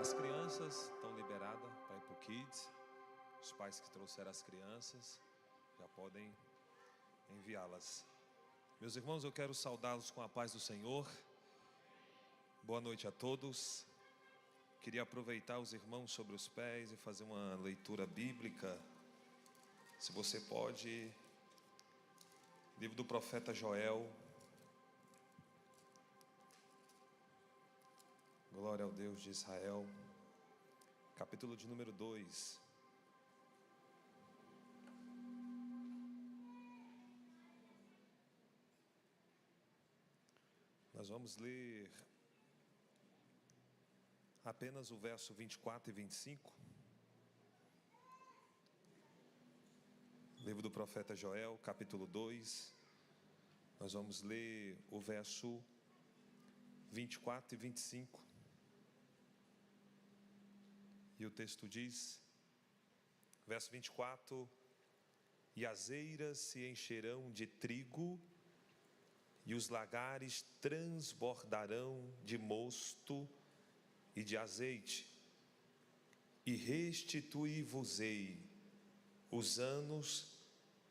As crianças estão liberadas para ir para o Kids. Os pais que trouxeram as crianças já podem enviá-las. Meus irmãos, eu quero saudá-los com a paz do Senhor. Boa noite a todos. Queria aproveitar os irmãos sobre os pés e fazer uma leitura bíblica. Se você pode, livro do profeta Joel. Glória ao Deus de Israel. Capítulo de número 2. Nós vamos ler apenas o verso 24 e 25. Livro do profeta Joel, capítulo 2. Nós vamos ler o verso 24 e 25. E o texto diz, verso 24: E as eiras se encherão de trigo, e os lagares transbordarão de mosto e de azeite, e restituí-vos-ei os anos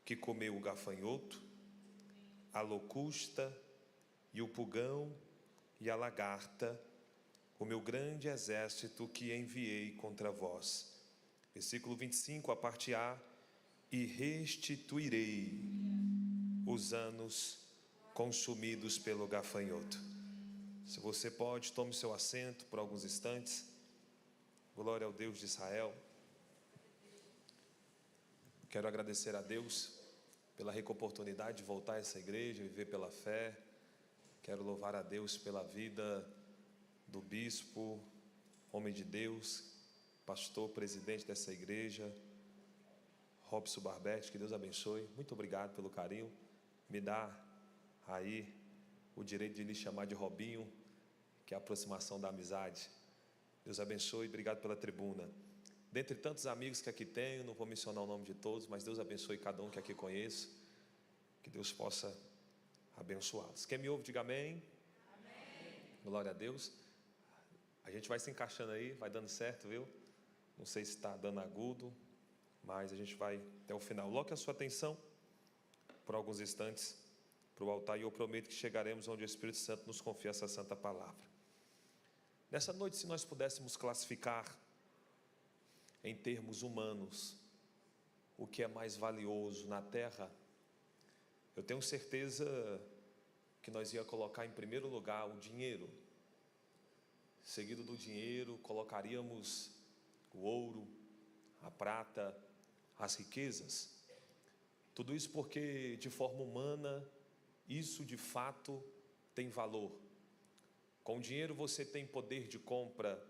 que comeu o gafanhoto, a locusta e o pulgão e a lagarta, o meu grande exército que enviei contra vós. Versículo 25, a parte A: E restituirei os anos consumidos pelo gafanhoto. Se você pode, tome seu assento por alguns instantes. Glória ao Deus de Israel. Quero agradecer a Deus pela rica oportunidade de voltar a essa igreja, viver pela fé. Quero louvar a Deus pela vida do bispo, homem de Deus, pastor, presidente dessa igreja, Robson Barbete. Que Deus abençoe. Muito obrigado pelo carinho. Me dá aí o direito de lhe chamar de Robinho, que é a aproximação da amizade. Deus abençoe. Obrigado pela tribuna. Dentre tantos amigos que aqui tenho, não vou mencionar o nome de todos, mas Deus abençoe cada um que aqui conheço. Que Deus possa abençoá-los. Quem me ouve, diga amém. Amém. Glória a Deus. A gente vai se encaixando aí, vai dando certo, viu? Não sei se está dando agudo, mas a gente vai até o final. Coloque a sua atenção por alguns instantes para o altar, e eu prometo que chegaremos onde o Espírito Santo nos confia essa santa palavra. Nessa noite, se nós pudéssemos classificar em termos humanos o que é mais valioso na terra, eu tenho certeza que nós ia colocar em primeiro lugar o dinheiro. Seguido do dinheiro, colocaríamos o ouro, a prata, as riquezas. Tudo isso porque, de forma humana, isso de fato tem valor. Com o dinheiro você tem poder de compra.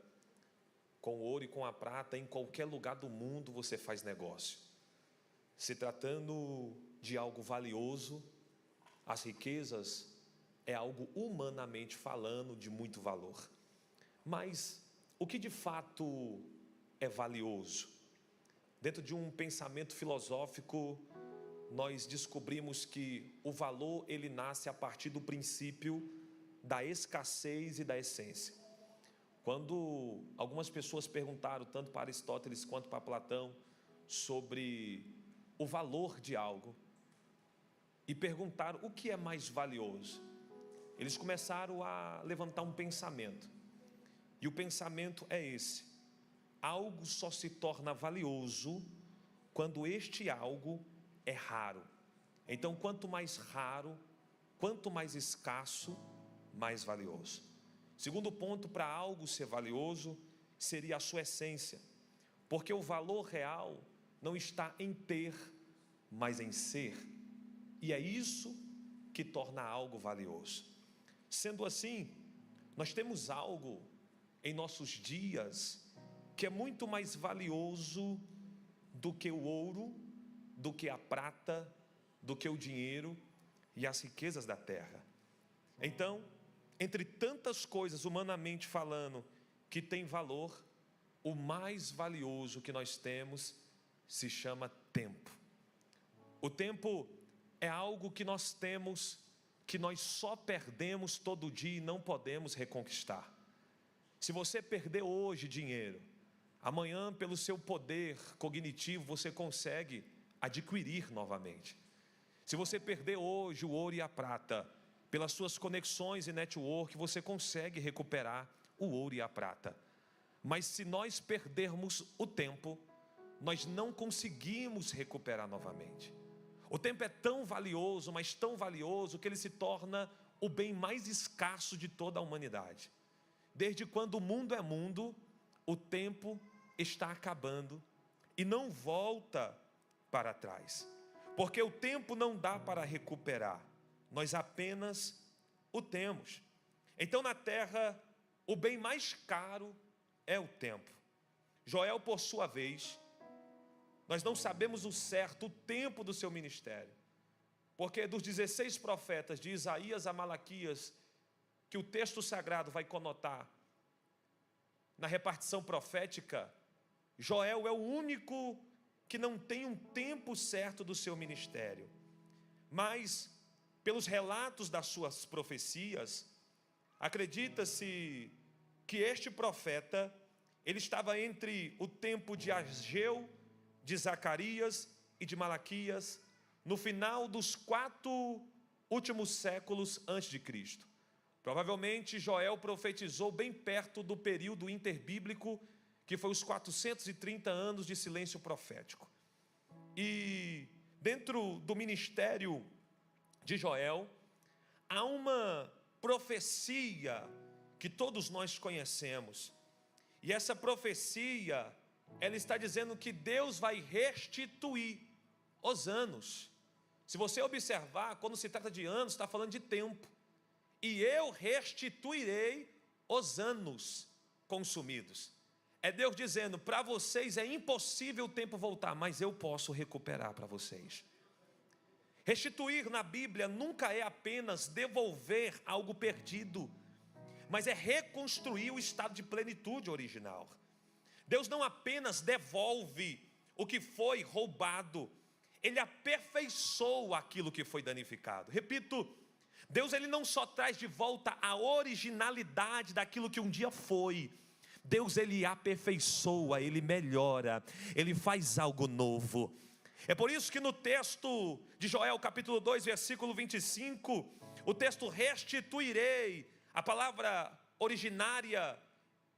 Com o ouro e com a prata, em qualquer lugar do mundo você faz negócio. Se tratando de algo valioso, as riquezas é algo humanamente falando de muito valor. Mas o que de fato é valioso? Dentro de um pensamento filosófico, nós descobrimos que o valor ele nasce a partir do princípio da escassez e da essência. Quando algumas pessoas perguntaram, tanto para Aristóteles quanto para Platão, sobre o valor de algo, e perguntaram o que é mais valioso, eles começaram a levantar um pensamento. E o pensamento é esse: algo só se torna valioso quando este algo é raro. Então, quanto mais raro, quanto mais escasso, mais valioso. Segundo ponto, para algo ser valioso, seria a sua essência. Porque o valor real não está em ter, mas em ser. E é isso que torna algo valioso. Sendo assim, nós temos algo em nossos dias que é muito mais valioso do que o ouro, do que a prata, do que o dinheiro e as riquezas da terra. Então, entre tantas coisas, humanamente falando, que tem valor, o mais valioso que nós temos se chama tempo. O tempo é algo que nós temos, que nós só perdemos todo dia e não podemos reconquistar. Se você perder hoje dinheiro, amanhã, pelo seu poder cognitivo, você consegue adquirir novamente. Se você perder hoje o ouro e a prata, pelas suas conexões e network, você consegue recuperar o ouro e a prata. Mas se nós perdermos o tempo, nós não conseguimos recuperar novamente. O tempo é tão valioso, mas tão valioso, que ele se torna o bem mais escasso de toda a humanidade. Desde quando o mundo é mundo, o tempo está acabando e não volta para trás. Porque o tempo não dá para recuperar, nós apenas o temos. Então na terra, o bem mais caro é o tempo. Joel, por sua vez, nós não sabemos o certo, o tempo do seu ministério. Porque dos 16 profetas, de Isaías a Malaquias, que o texto sagrado vai conotar na repartição profética, Joel é o único que não tem um tempo certo do seu ministério. Mas, pelos relatos das suas profecias, acredita-se que este profeta, ele estava entre o tempo de Ageu, de Zacarias e de Malaquias, no final dos 4 últimos séculos antes de Cristo. Provavelmente Joel profetizou bem perto do período interbíblico, que foi os 430 anos de silêncio profético. E dentro do ministério de Joel, há uma profecia que todos nós conhecemos. E essa profecia, ela está dizendo que Deus vai restituir os anos. Se você observar, quando se trata de anos, está falando de tempo. E eu restituirei os anos consumidos. É Deus dizendo, para vocês é impossível o tempo voltar, mas eu posso recuperar para vocês. Restituir na Bíblia nunca é apenas devolver algo perdido, mas é reconstruir o estado de plenitude original. Deus não apenas devolve o que foi roubado, Ele aperfeiçoa aquilo que foi danificado. Repito, Deus ele não só traz de volta a originalidade daquilo que um dia foi, Deus ele aperfeiçoa, ele melhora, ele faz algo novo. É por isso que no texto de Joel capítulo 2 versículo 25, o texto restituirei, a palavra originária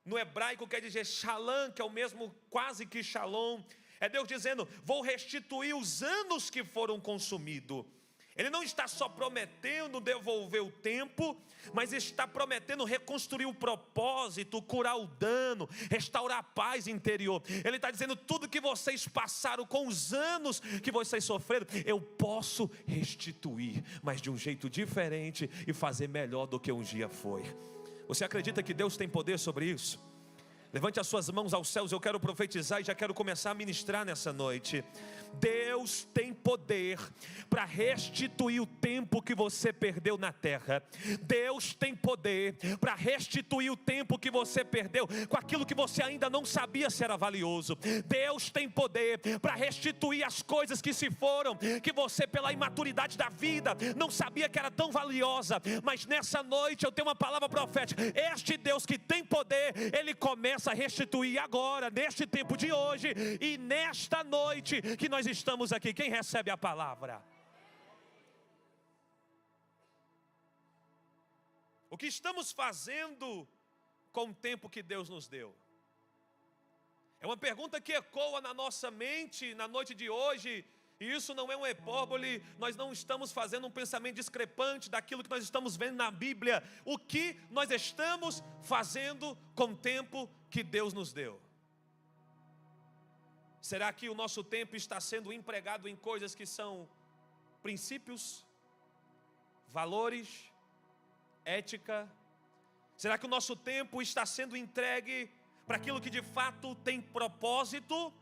no hebraico quer dizer shalom, que é o mesmo quase que shalom. É Deus dizendo, vou restituir os anos que foram consumidos. Ele não está só prometendo devolver o tempo, mas está prometendo reconstruir o propósito, curar o dano, restaurar a paz interior. Ele está dizendo, tudo que vocês passaram com os anos que vocês sofreram, eu posso restituir, mas de um jeito diferente e fazer melhor do que um dia foi. Você acredita que Deus tem poder sobre isso? Levante as suas mãos aos céus, eu quero profetizar e já quero começar a ministrar nessa noite. Deus tem poder para restituir o tempo que você perdeu na terra. Deus tem poder para restituir o tempo que você perdeu com aquilo que você ainda não sabia se era valioso. Deus tem poder para restituir as coisas que se foram, que você pela imaturidade da vida não sabia que era tão valiosa. Mas nessa noite eu tenho uma palavra profética. Este Deus que tem poder, Ele começa a restituir agora, neste tempo de hoje e nesta noite que nós estamos aqui. Quem recebe a palavra? O que estamos fazendo com o tempo que Deus nos deu? É uma pergunta que ecoa na nossa mente na noite de hoje. E isso não é uma hipérbole, nós não estamos fazendo um pensamento discrepante daquilo que nós estamos vendo na Bíblia. O que nós estamos fazendo com o tempo que Deus nos deu? Será que o nosso tempo está sendo empregado em coisas que são princípios, valores, ética? Será que o nosso tempo está sendo entregue para aquilo que de fato tem propósito?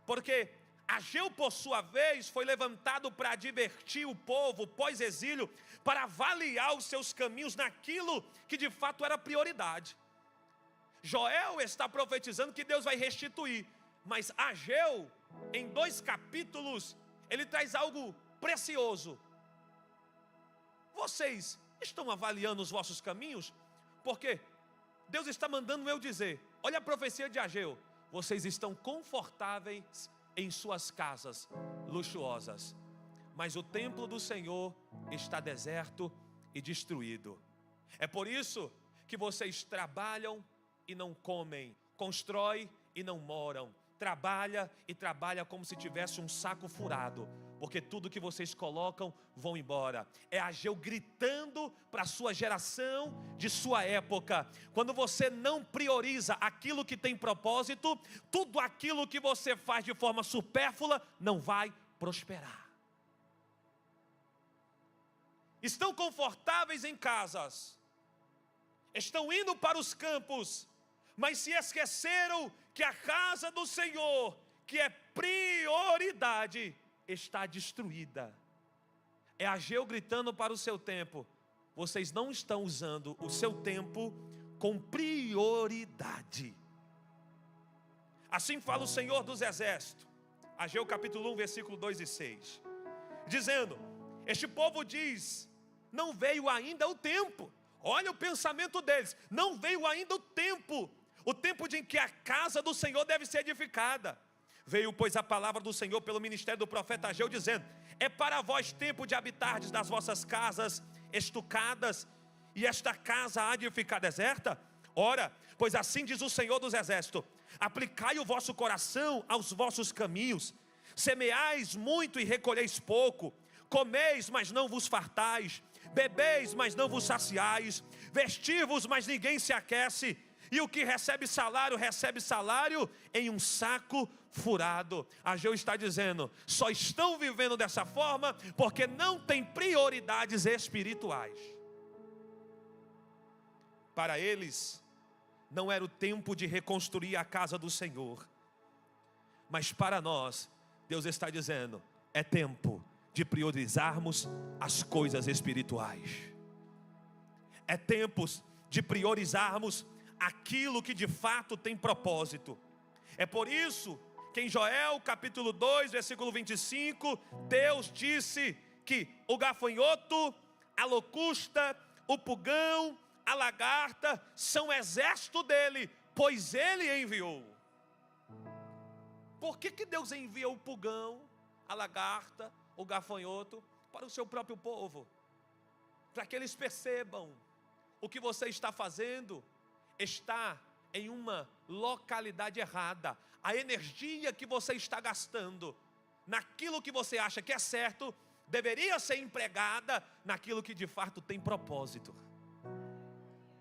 Porque Ageu, por sua vez, foi levantado para advertir o povo pós-exílio, para avaliar os seus caminhos naquilo que de fato era prioridade. Joel está profetizando que Deus vai restituir, mas Ageu, em 2 capítulos, ele traz algo precioso. Vocês estão avaliando os vossos caminhos? Porque Deus está mandando eu dizer, olha a profecia de Ageu: vocês estão confortáveis em suas casas luxuosas, mas o templo do Senhor está deserto e destruído. É por isso que vocês trabalham e não comem, constroem e não moram, trabalha como se tivesse um saco furado, porque tudo que vocês colocam vão embora. É Ageu gritando para a sua geração de sua época. Quando você não prioriza aquilo que tem propósito, tudo aquilo que você faz de forma supérflua não vai prosperar. Estão confortáveis em casas, estão indo para os campos, mas se esqueceram que a casa do Senhor, que é prioridade, está destruída. É Ageu gritando para o seu tempo: vocês não estão usando o seu tempo com prioridade. Assim fala o Senhor dos Exércitos, Ageu capítulo 1, versículo 2 e 6, dizendo: este povo diz, não veio ainda o tempo. Olha o pensamento deles: não veio ainda o tempo de que a casa do Senhor deve ser edificada. Veio, pois, a palavra do Senhor pelo ministério do profeta Ageu, dizendo: é para vós tempo de habitardes das vossas casas estucadas, e esta casa há de ficar deserta? Ora, pois assim diz o Senhor dos Exércitos: aplicai o vosso coração aos vossos caminhos, semeais muito e recolheis pouco, comeis, mas não vos fartais, bebeis, mas não vos saciais, vestivos, mas ninguém se aquece, e o que recebe salário em um saco furado. Ageu está dizendo: só estão vivendo dessa forma porque não tem prioridades espirituais. Para eles não era o tempo de reconstruir a casa do Senhor, mas para nós, Deus está dizendo: é tempo de priorizarmos as coisas espirituais. É tempo de priorizarmos aquilo que de fato tem propósito. É por isso que em Joel capítulo 2, versículo 25, Deus disse que o gafanhoto, a locusta, o pulgão, a lagarta são exército dele, pois ele enviou. Por que Deus envia o pulgão, a lagarta, o gafanhoto para o seu próprio povo? Para que eles percebam: o que você está fazendo está em uma localidade errada. A energia que você está gastando naquilo que você acha que é certo deveria ser empregada naquilo que de fato tem propósito.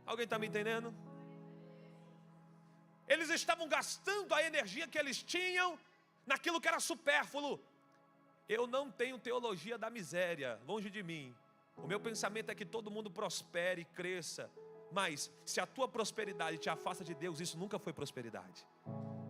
Alguém está me entendendo? Eles estavam gastando a energia que eles tinham naquilo que era supérfluo. Eu não tenho teologia da miséria, longe de mim. O meu pensamento é que todo mundo prospere e cresça. Mas se a tua prosperidade te afasta de Deus, isso nunca foi prosperidade.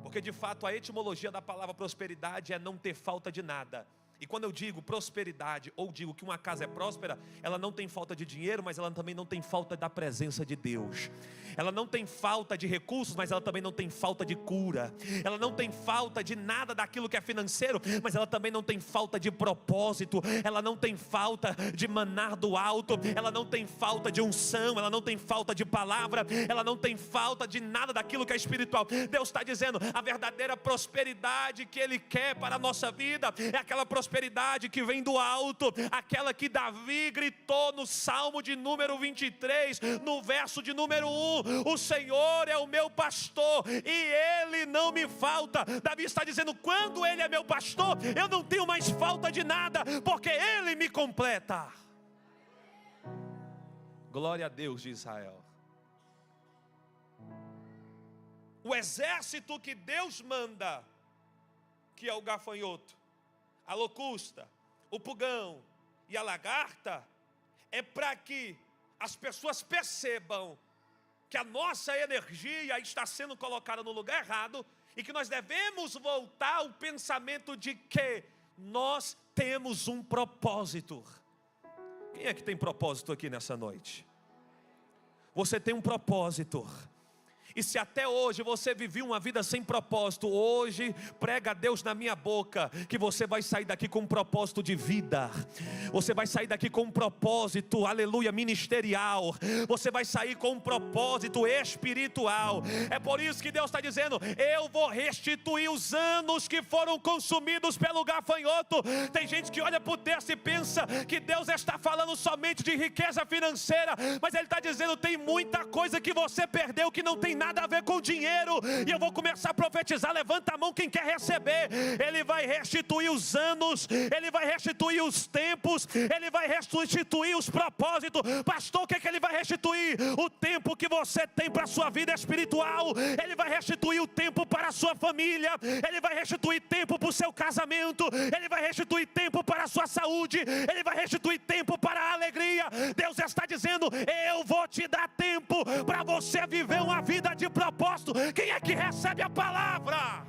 Porque de fato a etimologia da palavra prosperidade é não ter falta de nada. E quando eu digo prosperidade, ou digo que uma casa é próspera, ela não tem falta de dinheiro, mas ela também não tem falta da presença de Deus. Ela não tem falta de recursos, mas ela também não tem falta de cura. Ela não tem falta de nada daquilo que é financeiro, mas ela também não tem falta de propósito. Ela não tem falta de maná do alto. Ela não tem falta de unção. Ela não tem falta de palavra. Ela não tem falta de nada daquilo que é espiritual. Deus está dizendo: a verdadeira prosperidade que Ele quer para a nossa vida é aquela prosperidade que vem do alto, aquela que Davi gritou no Salmo de número 23, no verso de número 1: o Senhor é o meu pastor e Ele não me falta. Davi está dizendo: quando Ele é meu pastor, eu não tenho mais falta de nada, porque Ele me completa. Glória a Deus de Israel. O exército que Deus manda, que é o gafanhoto, a locusta, o pulgão e a lagarta, é para que as pessoas percebam que a nossa energia está sendo colocada no lugar errado e que nós devemos voltar ao pensamento de que nós temos um propósito. Quem é que tem propósito aqui nessa noite? Você tem um propósito. E se até hoje você viveu uma vida sem propósito, hoje prega a Deus na minha boca que você vai sair daqui com um propósito de vida. Você vai sair daqui com um propósito, aleluia, ministerial. Você vai sair com um propósito espiritual. É por isso que Deus está dizendo: eu vou restituir os anos que foram consumidos pelo gafanhoto. Tem gente que olha para o texto e pensa que Deus está falando somente de riqueza financeira, mas Ele está dizendo: tem muita coisa que você perdeu que não tem nada a ver com dinheiro. E eu vou começar a profetizar. Levanta a mão quem quer receber. Ele vai restituir os anos, Ele vai restituir os tempos, Ele vai restituir os propósitos. Pastor, o que é que Ele vai restituir? O tempo que você tem para a sua vida espiritual. Ele vai restituir o tempo para a sua família. Ele vai restituir tempo para o seu casamento. Ele vai restituir tempo para a sua saúde. Ele vai restituir tempo para a alegria. Deus está dizendo: eu vou te dar tempo para você viver uma vida de propósito. Quem é que recebe a palavra?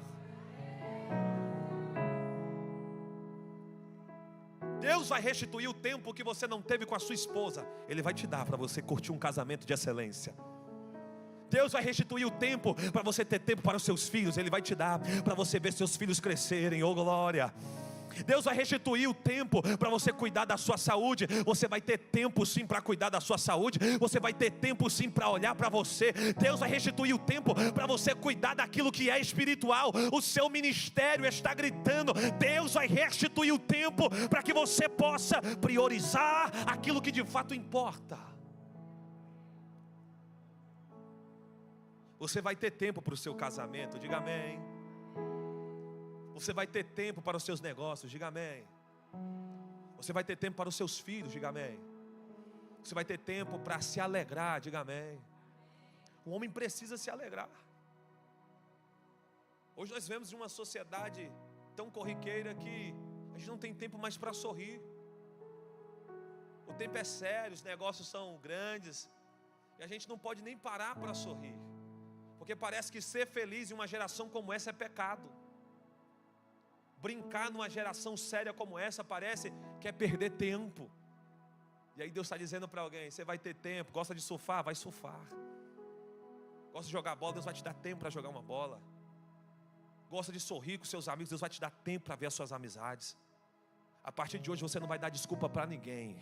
Deus vai restituir o tempo que você não teve com a sua esposa. Ele vai te dar para você curtir um casamento de excelência. Deus vai restituir o tempo para você ter tempo para os seus filhos. Ele vai te dar para você ver seus filhos crescerem. Oh glória! Deus vai restituir o tempo para você cuidar da sua saúde. Você vai ter tempo sim para cuidar da sua saúde. Você vai ter tempo sim para olhar para você. Deus vai restituir o tempo para você cuidar daquilo que é espiritual. O seu ministério está gritando. Deus vai restituir o tempo para que você possa priorizar aquilo que de fato importa. Você vai ter tempo para o seu casamento. Diga amém. Você vai ter tempo para os seus negócios, diga amém. Você vai ter tempo para os seus filhos, diga amém. Você vai ter tempo para se alegrar, diga amém. O homem precisa se alegrar. Hoje nós vivemos em uma sociedade tão corriqueira que a gente não tem tempo mais para sorrir. O tempo é sério, os negócios são grandes e a gente não pode nem parar para sorrir, porque parece que ser feliz em uma geração como essa é pecado. Brincar numa geração séria como essa parece que é perder tempo. E aí Deus está dizendo para alguém: você vai ter tempo. Gosta de surfar? Vai surfar. Gosta de jogar bola? Deus vai te dar tempo para jogar uma bola. Gosta de sorrir com seus amigos? Deus vai te dar tempo para ver as suas amizades. A partir de hoje você não vai dar desculpa para ninguém.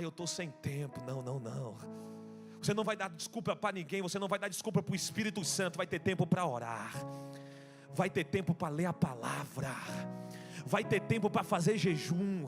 Eu estou sem tempo. Não. Você não vai dar desculpa para ninguém. Você não vai dar desculpa para o Espírito Santo. Vai ter tempo para orar. Vai ter tempo para ler a palavra. Vai ter tempo para fazer jejum.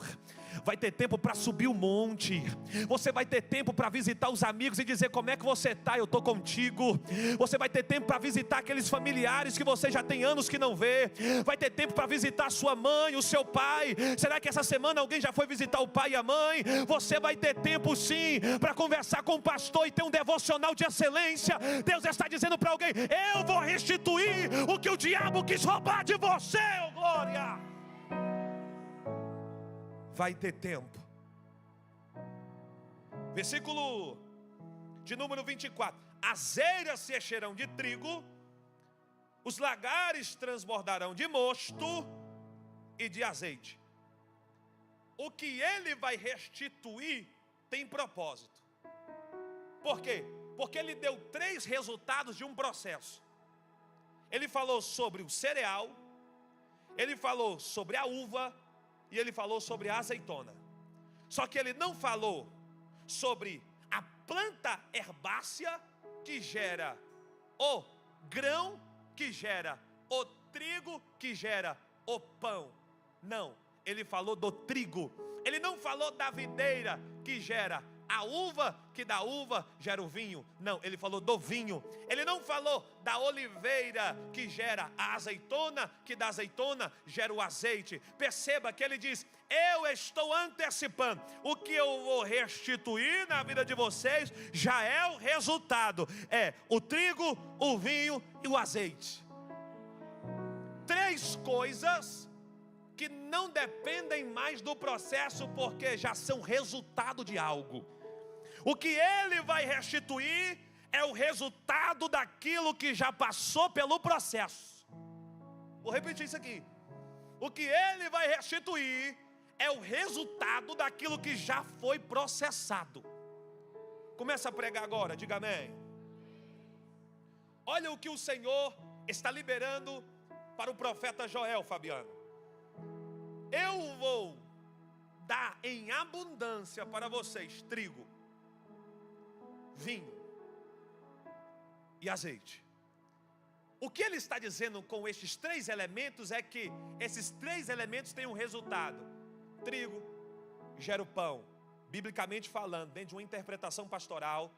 Vai ter tempo para subir o monte. Você vai ter tempo para visitar os amigos e dizer: como é que você está? Eu estou contigo. Você vai ter tempo para visitar aqueles familiares que você já tem anos que não vê. Vai ter tempo para visitar a sua mãe, o seu pai. Será que essa semana alguém já foi visitar o pai e a mãe? Você vai ter tempo sim para conversar com o pastor e ter um devocional de excelência. Deus está dizendo para alguém: eu vou restituir o que o diabo quis roubar de você, oh glória. Vai ter tempo. Versículo de número 24: as eiras se encherão de trigo, os lagares transbordarão de mosto e de azeite. O que ele vai restituir tem propósito. Por quê? Porque ele deu 3 resultados de um processo. Ele falou sobre o cereal, ele falou sobre a uva e ele falou sobre a azeitona. Só que ele não falou sobre a planta herbácea que gera o grão, que gera o trigo, que gera o pão. Não, ele falou do trigo. Ele não falou da videira que gera a uva, que da uva gera o vinho. Não, ele falou do vinho. Ele não falou da oliveira que gera a azeitona, que da azeitona gera o azeite. Perceba que ele diz: eu estou antecipando. O que eu vou restituir na vida de vocês já é o resultado. É o trigo, o vinho e o azeite. 3 coisas que não dependem mais do processo, porque já são resultado de algo. O que ele vai restituir é o resultado daquilo que já passou pelo processo. Vou repetir isso aqui. O que ele vai restituir é o resultado daquilo que já foi processado. Começa a pregar agora, diga amém. Olha o que o Senhor está liberando para o profeta Joel, Fabiano. Eu vou dar em abundância para vocês trigo, vinho e azeite. O que ele está dizendo com estes três elementos é que esses três elementos têm um resultado. Trigo gera o pão. Biblicamente falando, dentro de uma interpretação pastoral,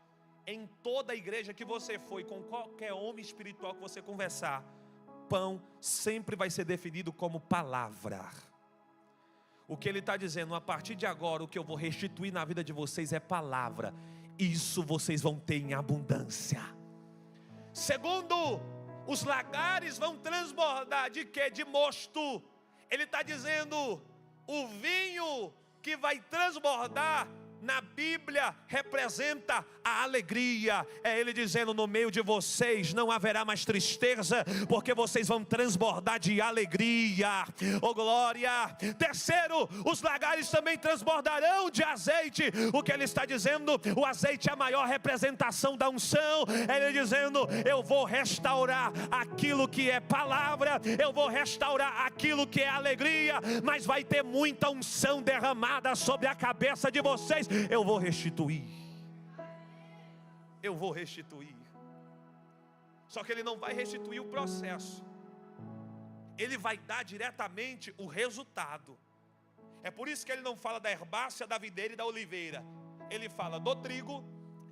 em toda a igreja que você foi, com qualquer homem espiritual que você conversar, pão sempre vai ser definido como palavra. O que ele está dizendo, a partir de agora, o que eu vou restituir na vida de vocês é palavra. Isso vocês vão ter em abundância. Segundo, os lagares vão transbordar de quê? De mosto. Ele está dizendo, o vinho que vai transbordar na Bíblia representa a alegria. É ele dizendo, no meio de vocês não haverá mais tristeza, porque vocês vão transbordar de alegria. Oh glória! Terceiro, os lagares também transbordarão de azeite. O que ele está dizendo? O azeite é a maior representação da unção. É ele dizendo, eu vou restaurar aquilo que é palavra, eu vou restaurar aquilo que é alegria, mas vai ter muita unção derramada sobre a cabeça de vocês. Eu vou restituir. Eu vou restituir. Só que ele não vai restituir o processo. Ele vai dar diretamente o resultado. É por isso que ele não fala da herbácea, da videira e da oliveira. Ele fala do trigo,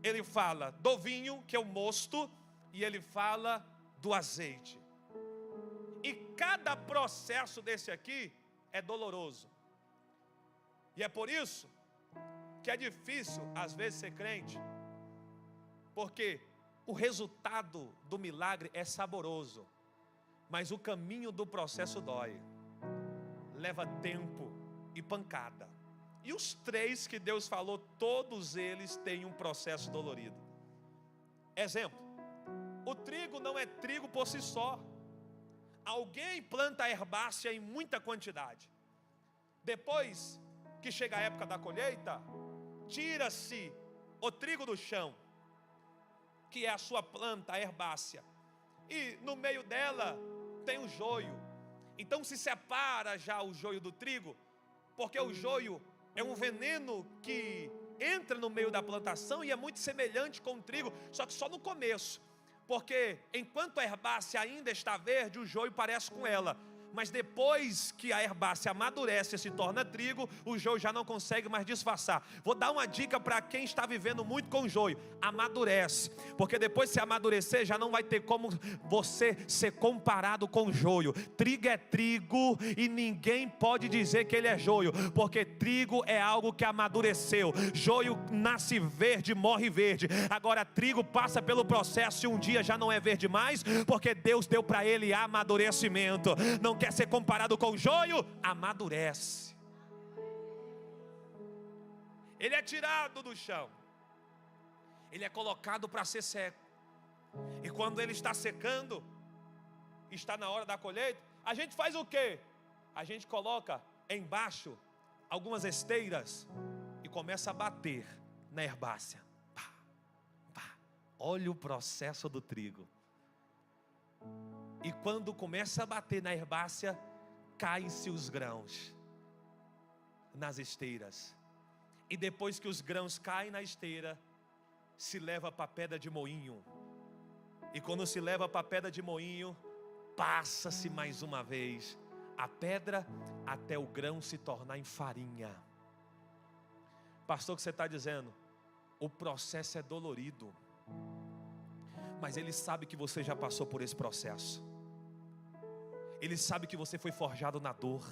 ele fala do vinho, que é o mosto, e ele fala do azeite. E cada processo desse aqui é doloroso. E é por isso que é difícil às vezes ser crente, porque o resultado do milagre é saboroso, mas o caminho do processo dói, leva tempo e pancada. E os três que Deus falou, todos eles têm um processo dolorido. Exemplo, o trigo não é trigo por si só. Alguém planta a herbácea em muita quantidade, depois que chega a época da colheita, tira-se o trigo do chão, que é a sua planta, a herbácea, e no meio dela tem o joio. Então se separa já o joio do trigo, porque o joio é um veneno que entra no meio da plantação e é muito semelhante com o trigo, só que só no começo, porque enquanto a herbácea ainda está verde, o joio parece com ela. Mas depois que a herbácea amadurece e se torna trigo, o joio já não consegue mais disfarçar. Vou dar uma dica para quem está vivendo muito com joio: amadurece, porque depois se amadurecer já não vai ter como você ser comparado com joio. Trigo é trigo e ninguém pode dizer que ele é joio, porque trigo é algo que amadureceu. Joio nasce verde, morre verde. Agora trigo passa pelo processo e um dia já não é verde mais, porque Deus deu para ele amadurecimento. Não quer ser comparado com joio? Amadurece. Ele é tirado do chão, ele é colocado para ser seco. E quando ele está secando, está na hora da colheita, a gente faz o quê? A gente coloca embaixo algumas esteiras e começa a bater na herbácea. Pá, pá. Olha o processo do trigo. E quando começa a bater na herbácea, caem-se os grãos nas esteiras. E depois que os grãos caem na esteira, se leva para a pedra de moinho. E quando se leva para a pedra de moinho, passa-se mais uma vez a pedra até o grão se tornar em farinha. Pastor, o que você está dizendo? O processo é dolorido, mas Ele sabe que você já passou por esse processo. Ele sabe que você foi forjado na dor.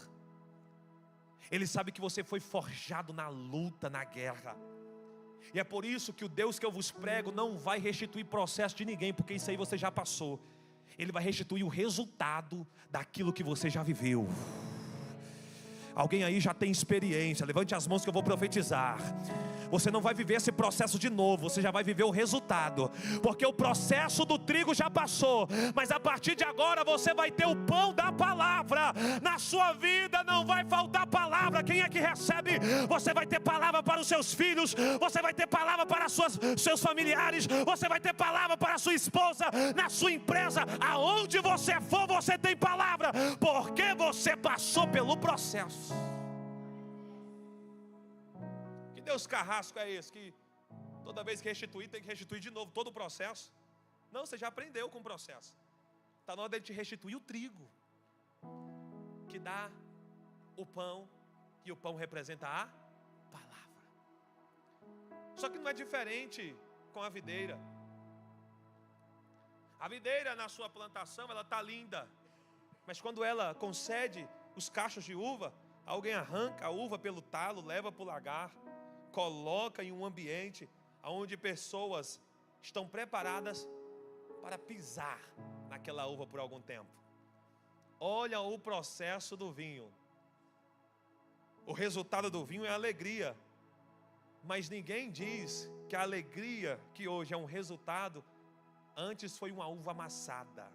Ele sabe que você foi forjado na luta, na guerra. E é por isso que o Deus que eu vos prego não vai restituir processo de ninguém, porque isso aí você já passou. Ele vai restituir o resultado daquilo que você já viveu. Alguém aí já tem experiência? Levante as mãos que eu vou profetizar. você não vai viver esse processo de novo, você já vai viver o resultado, porque o processo do trigo já passou, mas a partir de agora você vai ter o pão da palavra. Na sua vida não vai faltar palavra. Quem é que recebe? Você vai ter palavra para os seus filhos, você vai ter palavra para seus familiares, você vai ter palavra para a sua esposa, na sua empresa, aonde você for você tem palavra, porque você passou pelo processo. Que Deus carrasco é esse, que toda vez que restituir, tem que restituir de novo todo o processo? Não, você já aprendeu com o processo. Está na hora de te restituir o trigo, que dá o pão, e o pão representa a palavra. Só que não é diferente com a videira. A videira na sua plantação, ela está linda, mas quando ela concede os cachos de uva, alguém arranca a uva pelo talo, leva para o lagar, coloca em um ambiente onde pessoas estão preparadas para pisar naquela uva por algum tempo. Olha o processo do vinho. O resultado do vinho é alegria, mas ninguém diz que a alegria que hoje é um resultado, antes foi uma uva amassada.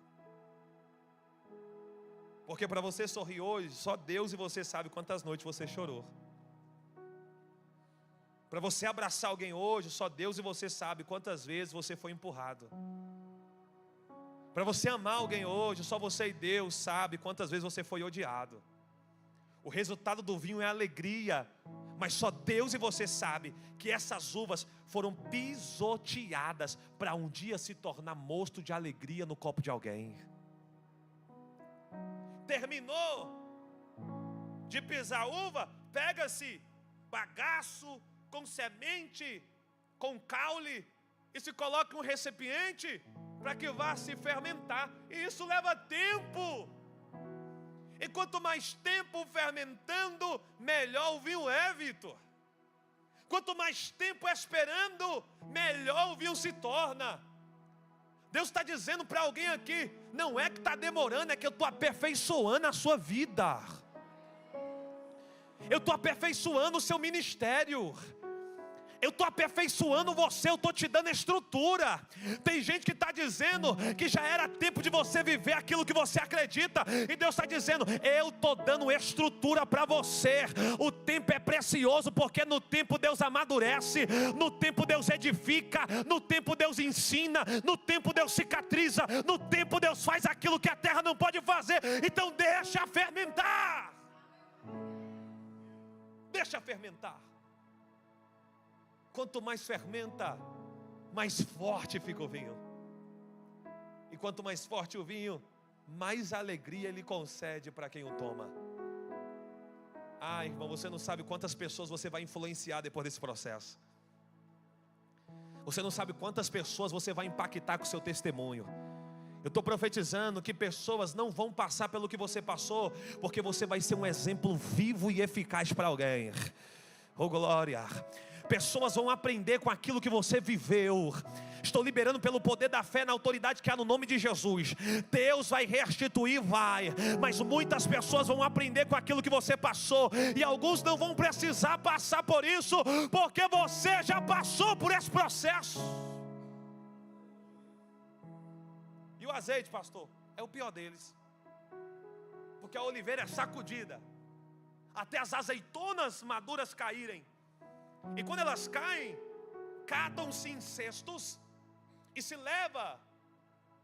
Porque para você sorrir hoje, só Deus e você sabe quantas noites você chorou. Para você abraçar alguém hoje, só Deus e você sabe quantas vezes você foi empurrado. Para você amar alguém hoje, só você e Deus sabe quantas vezes você foi odiado. O resultado do vinho é alegria, mas só Deus e você sabe que essas uvas foram pisoteadas para um dia se tornar mosto de alegria no copo de alguém. Terminou de pisar uva, pega-se bagaço com semente, com caule, e se coloca em um recipiente para que vá se fermentar, e isso leva tempo. E quanto mais tempo fermentando, melhor o vinho é, Vitor. Quanto mais tempo esperando, melhor o vinho se torna. Deus está dizendo para alguém aqui, não é que está demorando, é que eu estou aperfeiçoando a sua vida. Eu estou aperfeiçoando o seu ministério. Eu estou aperfeiçoando você, eu estou te dando estrutura. Tem gente que está dizendo que já era tempo de você viver aquilo que você acredita, e Deus está dizendo, eu estou dando estrutura para você. O tempo é precioso, porque no tempo Deus amadurece, no tempo Deus edifica, no tempo Deus ensina, no tempo Deus cicatriza, no tempo Deus faz aquilo que a terra não pode fazer. Então deixa fermentar. Deixa fermentar. Quanto mais fermenta, mais forte fica o vinho. E quanto mais forte o vinho, mais alegria ele concede para quem o toma. Ah, irmão, você não sabe quantas pessoas você vai influenciar depois desse processo. Você não sabe quantas pessoas você vai impactar com o seu testemunho. Eu estou profetizando que pessoas não vão passar pelo que você passou, porque você vai ser um exemplo vivo e eficaz para alguém. Oh glória! Pessoas vão aprender com aquilo que você viveu. Estou liberando pelo poder da fé, na autoridade que há no nome de Jesus. Deus vai restituir, vai. Mas muitas pessoas vão aprender com aquilo que você passou, e alguns não vão precisar passar por isso, porque você já passou por esse processo. E o azeite, pastor, é o pior deles, porque a oliveira é sacudida até as azeitonas maduras caírem. E quando elas caem, catam-se em cestos e se leva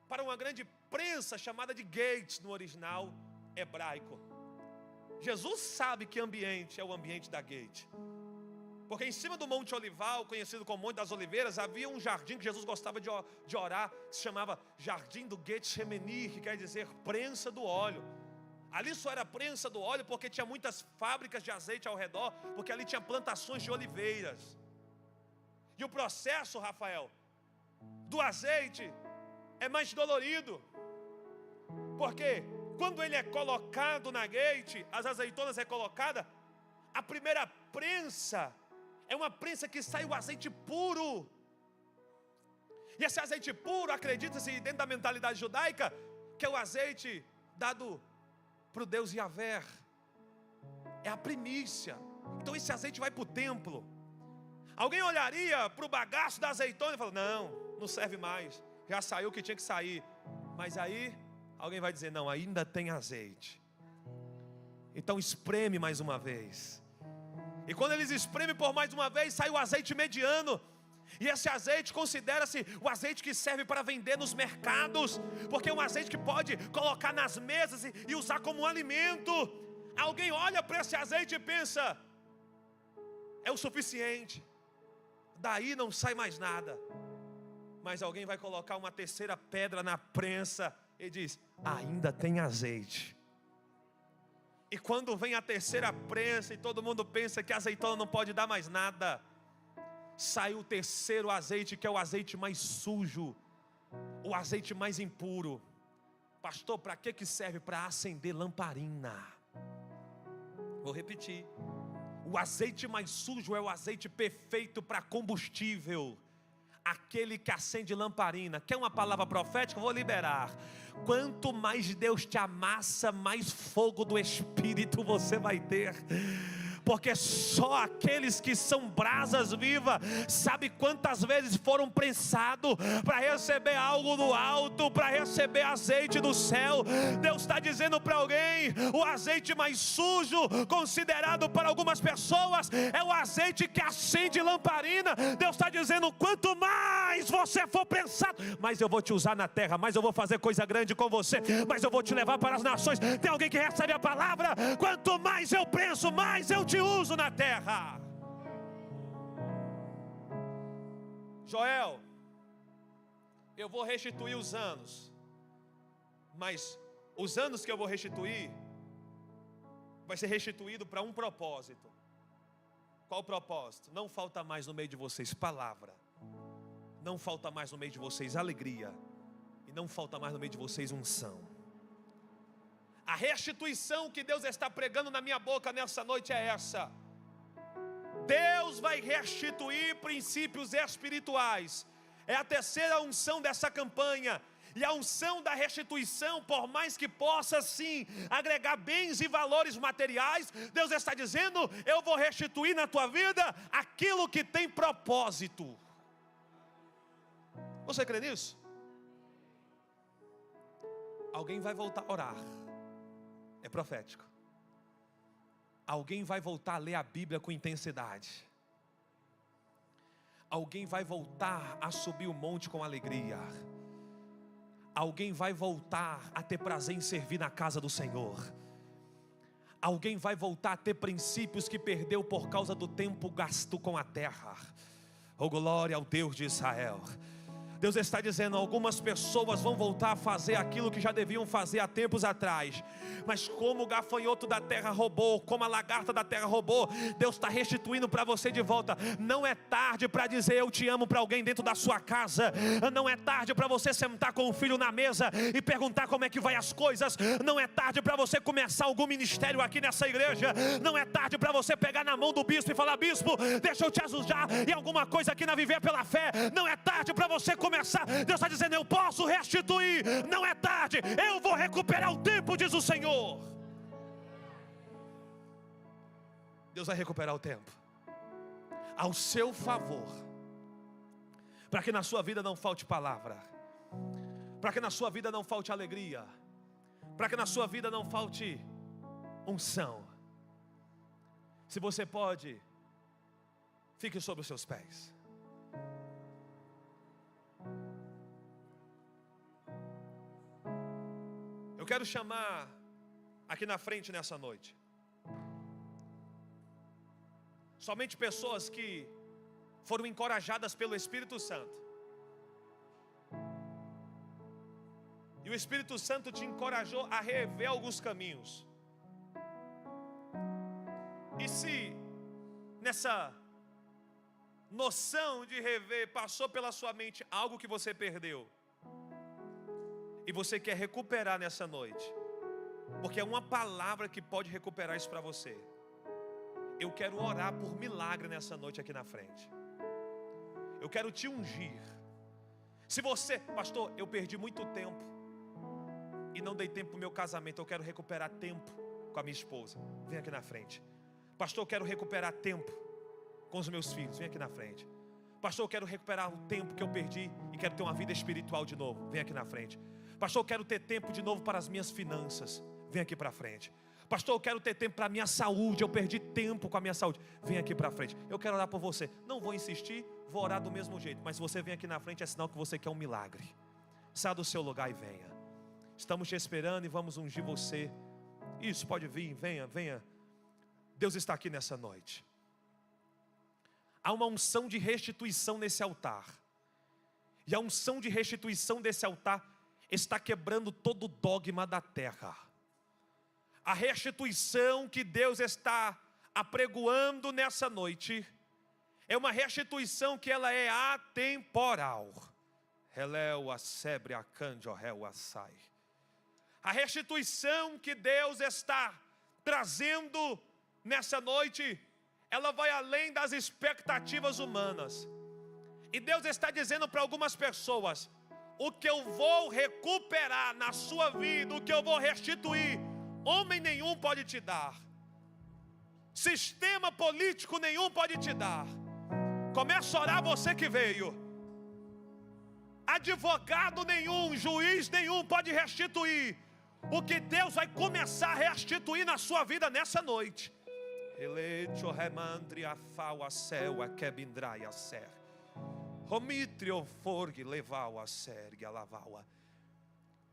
para uma grande prensa chamada de gates no original hebraico. Jesus sabe que ambiente é o ambiente da gate, porque em cima do Monte Olival, conhecido como Monte das Oliveiras, havia um jardim que Jesus gostava de orar, que se chamava Jardim do Getsemani, que quer dizer prensa do óleo. Ali só era prensa do óleo porque tinha muitas fábricas de azeite ao redor, porque ali tinha plantações de oliveiras. E o processo, Rafael, do azeite é mais dolorido, porque quando ele é colocado na gate, as azeitonas é colocada, a primeira prensa é uma prensa que sai o azeite puro. E esse azeite puro, acredita-se dentro da mentalidade judaica, que é o azeite dado para o Deus Yahvé, é a primícia. Então esse azeite vai para o templo. Alguém olharia para o bagaço da azeitona e falaria: não serve mais, já saiu o que tinha que sair. Mas aí alguém vai dizer: não, ainda tem azeite. Então espreme mais uma vez. E quando eles espremem por mais uma vez, sai o azeite mediano. E esse azeite considera-se o azeite que serve para vender nos mercados, porque é um azeite que pode colocar nas mesas e usar como um alimento. Alguém olha para esse azeite e pensa: é o suficiente, daí não sai mais nada. Mas alguém vai colocar uma terceira pedra na prensa e diz: ainda tem azeite. E quando vem a terceira prensa e todo mundo pensa que a azeitona não pode dar mais nada, sai o terceiro azeite, que é o azeite mais sujo, o azeite mais impuro. Pastor, para que serve? Para acender lamparina. Vou repetir: o azeite mais sujo é o azeite perfeito para combustível, aquele que acende lamparina. Quer uma palavra profética? Vou liberar. Quanto mais Deus te amassa, mais fogo do Espírito você vai ter. Porque só aqueles que são brasas vivas, sabe quantas vezes foram prensados para receber algo do alto, para receber azeite do céu. Deus está dizendo para alguém: o azeite mais sujo, considerado para algumas pessoas, é o azeite que acende lamparina. Deus está dizendo: quanto mais você for prensado, mais eu vou te usar na terra, mais eu vou fazer coisa grande com você, mais eu vou te levar para as nações. Tem alguém que recebe a palavra? Quanto mais eu prenso, mais eu te uso na terra. Joel, eu vou restituir os anos, mas os anos que eu vou restituir vai ser restituído para um propósito. Qual o propósito? Não falta mais no meio de vocês palavra, não falta mais no meio de vocês alegria, e não falta mais no meio de vocês unção. A restituição que Deus está pregando na minha boca nessa noite é essa: Deus vai restituir princípios espirituais. É a terceira unção dessa campanha. E a unção da restituição, por mais que possa sim agregar bens e valores materiais, Deus está dizendo: eu vou restituir na tua vida aquilo que tem propósito. Você crê nisso? Alguém vai voltar a orar. É profético. Alguém vai voltar a ler a Bíblia com intensidade. Alguém vai voltar a subir o monte com alegria. Alguém vai voltar a ter prazer em servir na casa do Senhor. Alguém vai voltar a ter princípios que perdeu por causa do tempo gasto com a terra. Oh, glória ao Deus de Israel. Deus está dizendo: algumas pessoas vão voltar a fazer aquilo que já deviam fazer há tempos atrás, mas como o gafanhoto da terra roubou, como a lagarta da terra roubou, Deus está restituindo para você de volta. Não é tarde para dizer eu te amo para alguém dentro da sua casa. Não é tarde para você sentar com o filho na mesa e perguntar como é que vai as coisas. Não é tarde para você começar algum ministério aqui nessa igreja. Não é tarde para você pegar na mão do bispo e falar: bispo, deixa eu te ajudar em alguma coisa aqui na Viver pela Fé. Não é tarde para você começar. Deus está dizendo: eu posso restituir. Não é tarde, eu vou recuperar o tempo, diz o Senhor. Deus vai recuperar o tempo ao seu favor, para que na sua vida não falte palavra, para que na sua vida não falte alegria, para que na sua vida não falte unção. Se você pode, fique sobre os seus pés. Eu quero chamar aqui na frente nessa noite somente pessoas que foram encorajadas pelo Espírito Santo. E o Espírito Santo te encorajou a rever alguns caminhos. E se nessa noção de rever passou pela sua mente algo que você perdeu, e você quer recuperar nessa noite, porque é uma palavra que pode recuperar isso para você, eu quero orar por milagre nessa noite aqui na frente. Eu quero te ungir. Se você: pastor, eu perdi muito tempo e não dei tempo para o meu casamento, eu quero recuperar tempo com a minha esposa. Vem aqui na frente. Pastor, eu quero recuperar tempo com os meus filhos. Vem aqui na frente. Pastor, eu quero recuperar o tempo que eu perdi e quero ter uma vida espiritual de novo. Vem aqui na frente. Pastor, eu quero ter tempo de novo para as minhas finanças. Vem aqui para frente. Pastor, eu quero ter tempo para a minha saúde. Eu perdi tempo com a minha saúde. Vem aqui para frente. Eu quero orar por você. Não vou insistir, vou orar do mesmo jeito. Mas se você vem aqui na frente, é sinal que você quer um milagre. Saia do seu lugar e venha. Estamos te esperando e vamos ungir você. Isso, pode vir, venha, venha. Deus está aqui nessa noite. Há uma unção de restituição nesse altar. E a unção de restituição desse altar está quebrando todo o dogma da terra. A restituição que Deus está apregoando nessa noite é uma restituição que ela é atemporal. A restituição que Deus está trazendo nessa noite, ela vai além das expectativas humanas. E Deus está dizendo para algumas pessoas: o que eu vou recuperar na sua vida, o que eu vou restituir, homem nenhum pode te dar, sistema político nenhum pode te dar. Começa a orar você que veio. Advogado nenhum, juiz nenhum pode restituir o que Deus vai começar a restituir na sua vida nessa noite.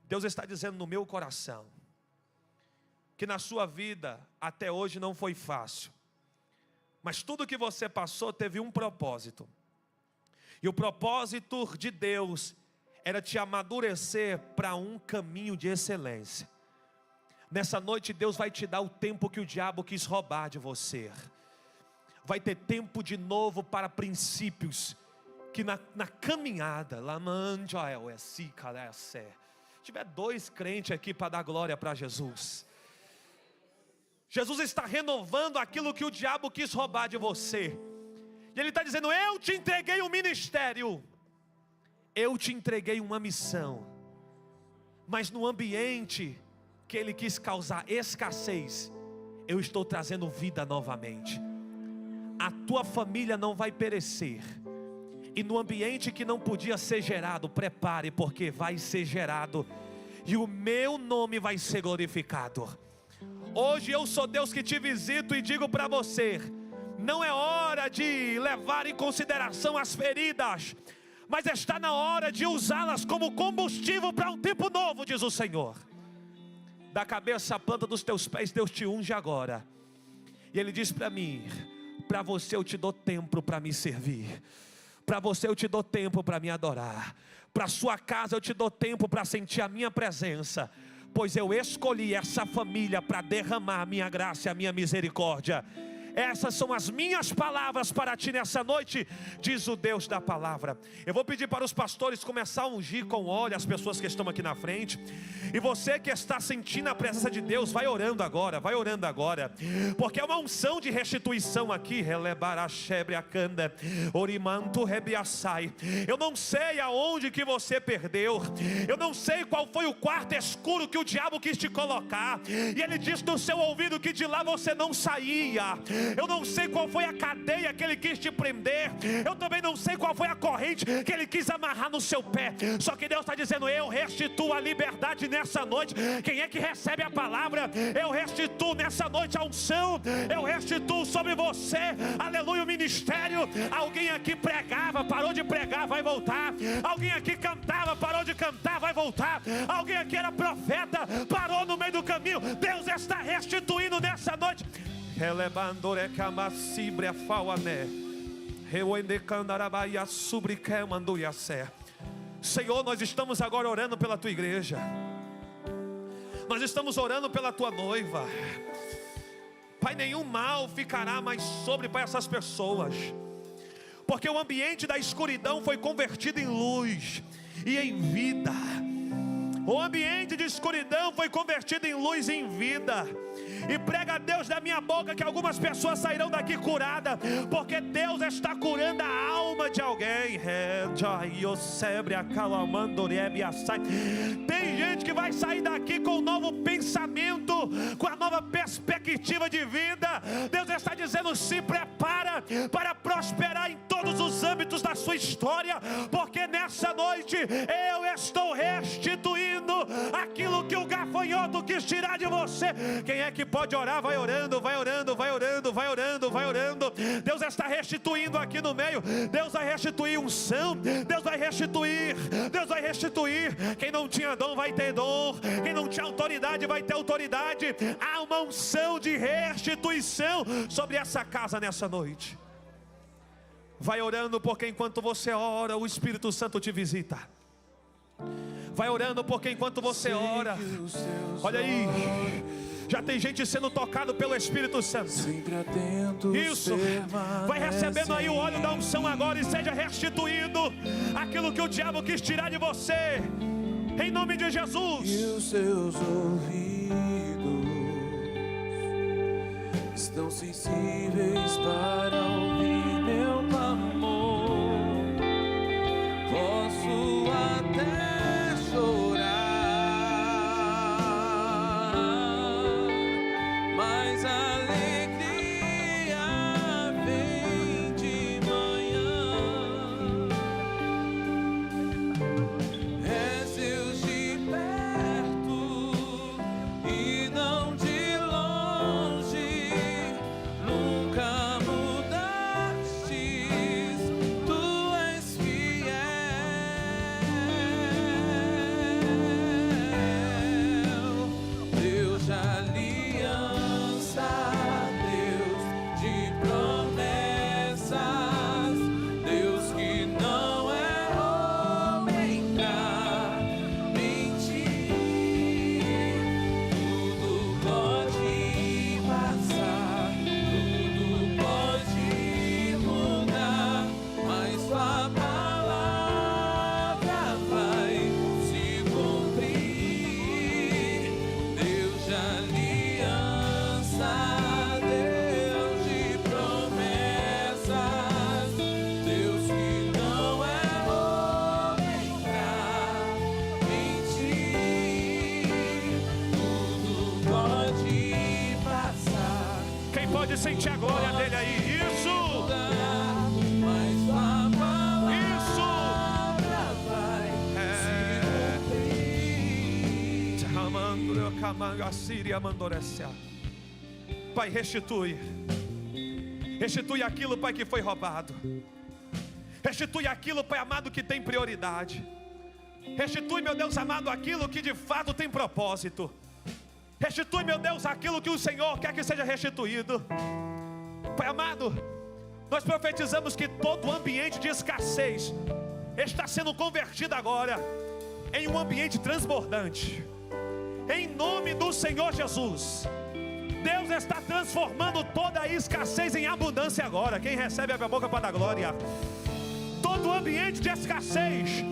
Deus está dizendo no meu coração que na sua vida até hoje não foi fácil, mas tudo que você passou teve um propósito. E o propósito de Deus era te amadurecer para um caminho de excelência. Nessa noite Deus vai te dar o tempo que o diabo quis roubar de você. Vai ter tempo de novo para princípios que na caminhada, se tiver 2 crentes aqui para dar glória para Jesus. Jesus está renovando aquilo que o diabo quis roubar de você. E Ele está dizendo: eu te entreguei um ministério, eu te entreguei uma missão, mas no ambiente que Ele quis causar escassez, eu estou trazendo vida novamente. A tua família não vai perecer. E no ambiente que não podia ser gerado, prepare, porque vai ser gerado. E o meu nome vai ser glorificado. Hoje eu sou Deus que te visito e digo para você: não é hora de levar em consideração as feridas, mas está na hora de usá-las como combustível para um tempo novo, diz o Senhor. Da cabeça à planta dos teus pés, Deus te unge agora. E Ele diz para mim: para você eu te dou tempo para me servir. Para você eu te dou tempo para me adorar. Para sua casa eu te dou tempo para sentir a minha presença. Pois eu escolhi essa família para derramar a minha graça e a minha misericórdia. Essas são as minhas palavras para ti nessa noite, diz o Deus da palavra. Eu vou pedir para os pastores começar a ungir com óleo as pessoas que estão aqui na frente. E você que está sentindo a presença de Deus, vai orando agora, porque é uma unção de restituição aqui. Eu não sei aonde que você perdeu, eu não sei qual foi o quarto escuro que o diabo quis te colocar, e ele disse no seu ouvido que de lá você não saía. Eu não sei qual foi a cadeia que ele quis te prender. Eu também não sei qual foi a corrente que ele quis amarrar no seu pé. Só que Deus está dizendo: eu restituo a liberdade nessa noite. Quem é que recebe a palavra? Eu restituo nessa noite a unção. Eu restituo sobre você, aleluia, o ministério. Alguém aqui pregava, parou de pregar, vai voltar. Alguém aqui cantava, parou de cantar, vai voltar. Alguém aqui era profeta, parou no meio do caminho. Deus está restituindo nessa noite. Senhor, nós estamos agora orando pela tua igreja. Nós estamos orando pela tua noiva. Pai, nenhum mal ficará mais sobre para essas pessoas, porque o ambiente da escuridão foi convertido em luz e em vida. O ambiente de escuridão foi convertido em luz e em vida. E prega a Deus da minha boca que algumas pessoas sairão daqui curadas, porque Deus está curando a alma de alguém. Tem gente que vai sair daqui com um novo pensamento, com a nova perspectiva de vida. Deus está dizendo: dizendo: se prepara para prosperar em todos os âmbitos da sua história, porque nessa noite eu estou restituindo aquilo que o gafanhoto quis tirar de você. Quem é que pode orar? Vai orando, vai orando, vai orando, vai orando, vai orando. Deus está restituindo aqui no meio. Deus vai restituir unção, Deus vai restituir, Deus vai restituir. Quem não tinha dom vai ter dom, quem não tinha autoridade vai ter autoridade. Há uma unção de restituição sobre essa casa nessa noite. Vai orando, porque enquanto você ora, o Espírito Santo te visita. Vai orando, porque enquanto você ora, olha aí, já tem gente sendo tocado pelo Espírito Santo. Isso, vai recebendo aí o óleo da unção agora, e seja restituído aquilo que o diabo quis tirar de você, em nome de Jesus. E os seus ouvidos estão sensíveis para ouvir meu clamor. Posso até chorar, mas a alegria vem de manhã. És Deus de perto e não de longe, nunca mudastes, tu és fiel. Deus de aliança, Deus de promessas, Deus que não é homem pra mentir. Tudo pode passar, tudo pode mudar, mas sua palavra vai se cumprir. Deus de aliança, Deus de promessas, Deus que não é homem pra mentir. Tudo pode passar, Quem pode sentir a glória dele aí? Isso, mas sua isso. palavra vai se cumprir. Pai, restitui aquilo, Pai, que foi roubado. Restitui aquilo, Pai amado, que tem prioridade. Restitui, meu Deus amado, aquilo que de fato tem propósito. Restitui, meu Deus, aquilo que o Senhor quer que seja restituído. Pai amado, nós profetizamos que todo ambiente de escassez está sendo convertido agora em um ambiente transbordante. Em nome do Senhor Jesus, Deus está transformando toda a escassez em abundância agora. Quem recebe, abre a boca para dar glória. Todo ambiente de escassez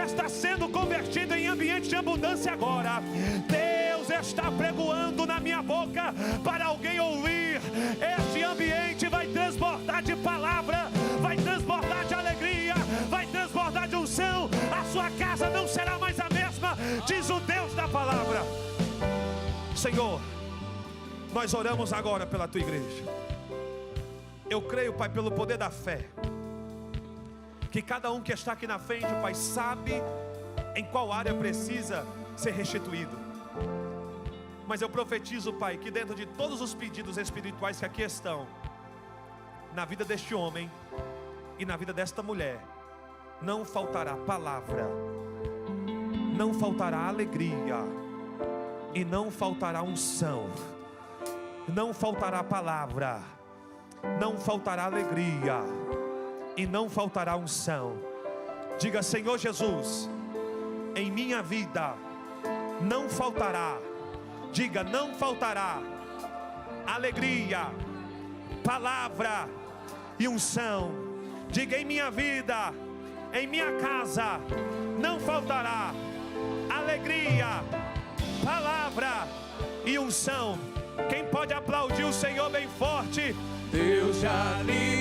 está sendo convertido em ambiente de abundância agora. Deus está pregoando na minha boca para alguém ouvir. Este ambiente vai transbordar de palavra, vai transbordar de alegria, vai transbordar de unção. A sua casa não será mais a mesma, diz o Deus da palavra. Senhor, nós oramos agora pela tua igreja. Eu creio, Pai, pelo poder da fé, que cada um que está aqui na frente, Pai, sabe em qual área precisa ser restituído. Mas eu profetizo, Pai, que dentro de todos os pedidos espirituais que aqui estão, na vida deste homem e na vida desta mulher, não faltará palavra, não faltará alegria e não faltará unção. Não faltará palavra, não faltará alegria e não faltará unção. Diga: Senhor Jesus, em minha vida não faltará. Diga: não faltará alegria, palavra e unção. Diga: em minha vida, em minha casa não faltará alegria, palavra e unção. Quem pode aplaudir o Senhor bem forte? Deus de aliança,